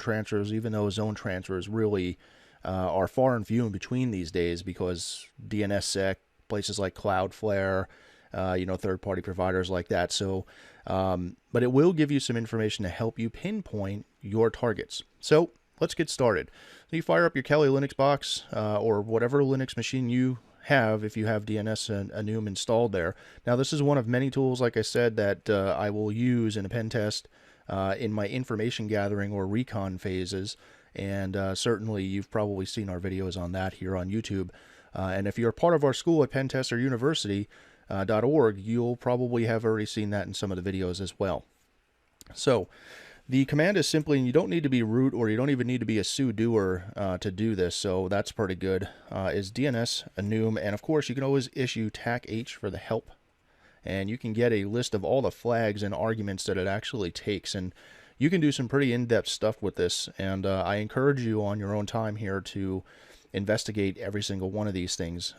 transfers, even though zone transfers really are far and few in between these days because DNSSEC, places like Cloudflare, third-party providers like that. So, but it will give you some information to help you pinpoint your targets. So let's get started. So you fire up your Kali Linux box or whatever Linux machine you have if you have DNS and Enum installed there. Now this is one of many tools, like I said, that I will use in a pen test in my information gathering or recon phases. And certainly you've probably seen our videos on that here on YouTube. And if you're part of our school at pentesteruniversity.org, you'll probably have already seen that in some of the videos as well. So the command is simply, and you don't need to be root or you don't even need to be a sudoer to do this, so that's pretty good, is DNS enum. And of course, you can always issue TAC-H for the help. And you can get a list of all the flags and arguments that it actually takes. And you can do some pretty in-depth stuff with this. And I encourage you on your own time here to investigate every single one of these things.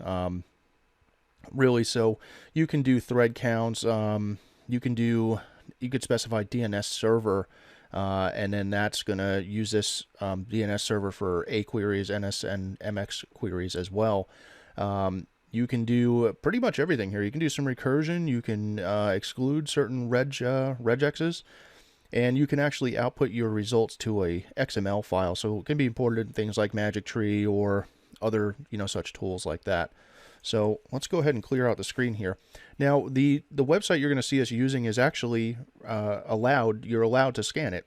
Really, so you can do thread counts. You could specify DNS server, and then that's going to use this DNS server for A queries, NS, and MX queries as well. You can do pretty much everything here. You can do some recursion. You can exclude certain regexes, and you can actually output your results to a XML file. So it can be imported in things like Magic Tree or other such tools like that. So let's go ahead and clear out the screen here. Now the website you're going to see us using is actually allowed. You're allowed to scan it.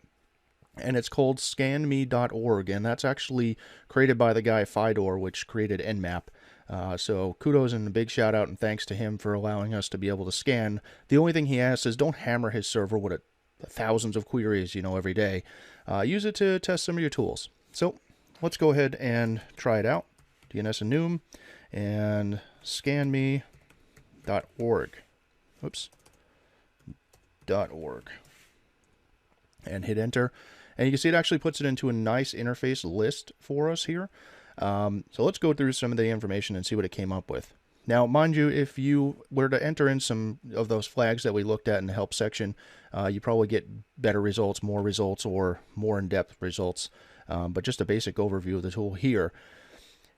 And it's called scanme.org, and that's actually created by the guy Fidor, which created Nmap. So kudos and a big shout out and thanks to him for allowing us to be able to scan. The only thing he asks is don't hammer his server with thousands of queries, every day. Use it to test some of your tools. So let's go ahead and try it out. DNS enum and scanme.org. Oops. .org. And hit enter. And you can see it actually puts it into a nice interface list for us here. So let's go through some of the information and see what it came up with. Now, mind you, if you were to enter in some of those flags that we looked at in the help section, you probably get better results, or more in-depth results. But just a basic overview of the tool here.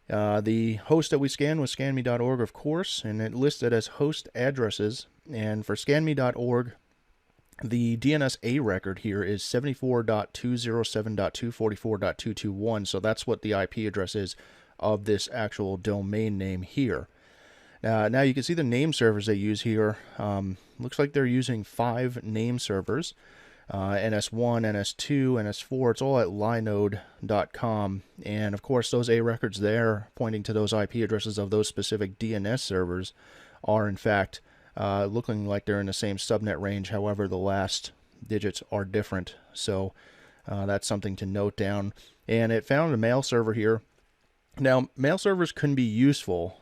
The host that we scanned was scanme.org, of course, and it listed as host addresses. And for scanme.org, the DNS-A record here is 74.207.244.221, so that's what the IP address is of this actual domain name here. Now you can see the name servers they use here. Looks like they're using 5 name servers, NS1, NS2, NS4. It's all at linode.com, and of course those A records there pointing to those IP addresses of those specific DNS servers are in fact looking like they're in the same subnet range. However, the last digits are different. So that's something to note down. And it found a mail server here. Now, mail servers can be useful.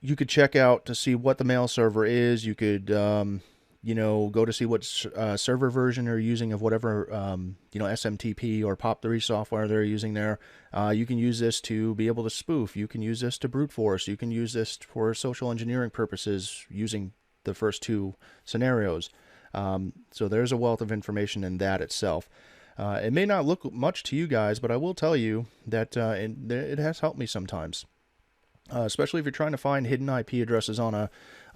You could check out to see what the mail server is. You could, go to see what server version they're using of whatever, SMTP or POP3 software they're using there. You can use this to be able to spoof. You can use this to brute force. You can use this for social engineering purposes using the first 2 scenarios. So there's a wealth of information in that itself. It may not look much to you guys, but I will tell you that it has helped me sometimes. Especially if you're trying to find hidden IP addresses on a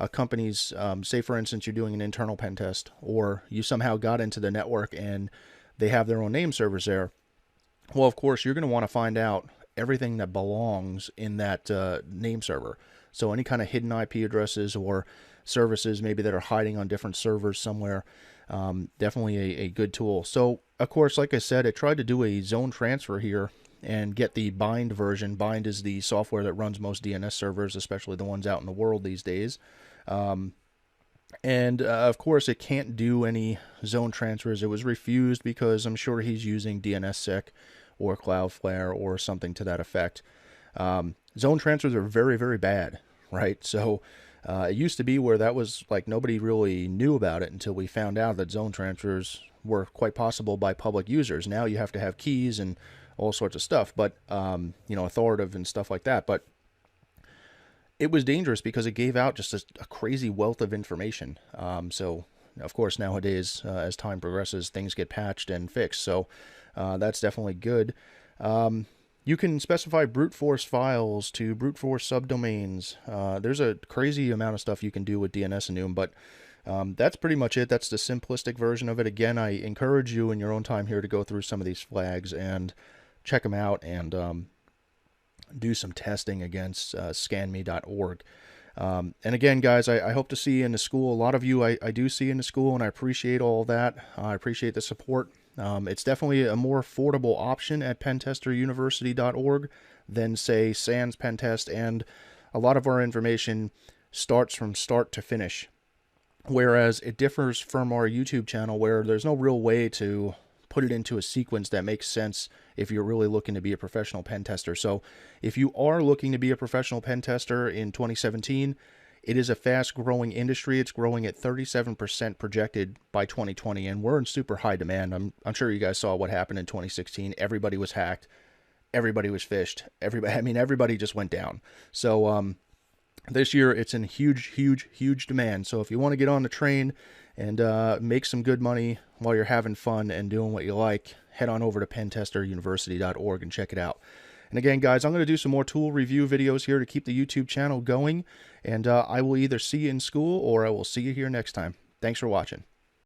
company's, say for instance, you're doing an internal pen test, or you somehow got into the network and they have their own name servers there. Well, of course, you're going to want to find out everything that belongs in that name server. So any kind of hidden IP addresses or services maybe that are hiding on different servers somewhere, definitely a good tool. So, of course, like I said, it tried to do a zone transfer here and get the bind version. Bind is the software that runs most DNS servers, especially the ones out in the world these days. Of course, it can't do any zone transfers. It was refused because I'm sure he's using DNSSEC or Cloudflare or something to that effect. Zone transfers are very, very bad, right? So it used to be where that was like nobody really knew about it until we found out that zone transfers were quite possible by public users. Now you have to have keys and all sorts of stuff, but authoritative and stuff like that. But it was dangerous because it gave out just a crazy wealth of information. So of course, nowadays, as time progresses, things get patched and fixed. So that's definitely good. You can specify brute force files to brute force subdomains. There's a crazy amount of stuff you can do with DNS enum, but that's pretty much it. That's the simplistic version of it. Again, I encourage you in your own time here to go through some of these flags and check them out and do some testing against scanme.org. And again, guys, I hope to see you in the school. A lot of you I do see in the school, and I appreciate all that. I appreciate the support. It's definitely a more affordable option at pentesteruniversity.org than, say, Sans Pentest, and a lot of our information starts from start to finish. Whereas it differs from our YouTube channel, where there's no real way to put it into a sequence that makes sense if you're really looking to be a professional pen tester. So if you are looking to be a professional pen tester in 2017, it is a fast-growing industry. It's growing at 37% projected by 2020, and we're in super high demand. I'm sure you guys saw what happened in 2016. Everybody was hacked. Everybody was phished. Everybody just went down. So this year, it's in huge demand. So if you want to get on the train and make some good money while you're having fun and doing what you like, head on over to pentesteruniversity.org and check it out. And again, guys, I'm going to do some more tool review videos here to keep the YouTube channel going, and I will either see you in school or I will see you here next time. Thanks for watching.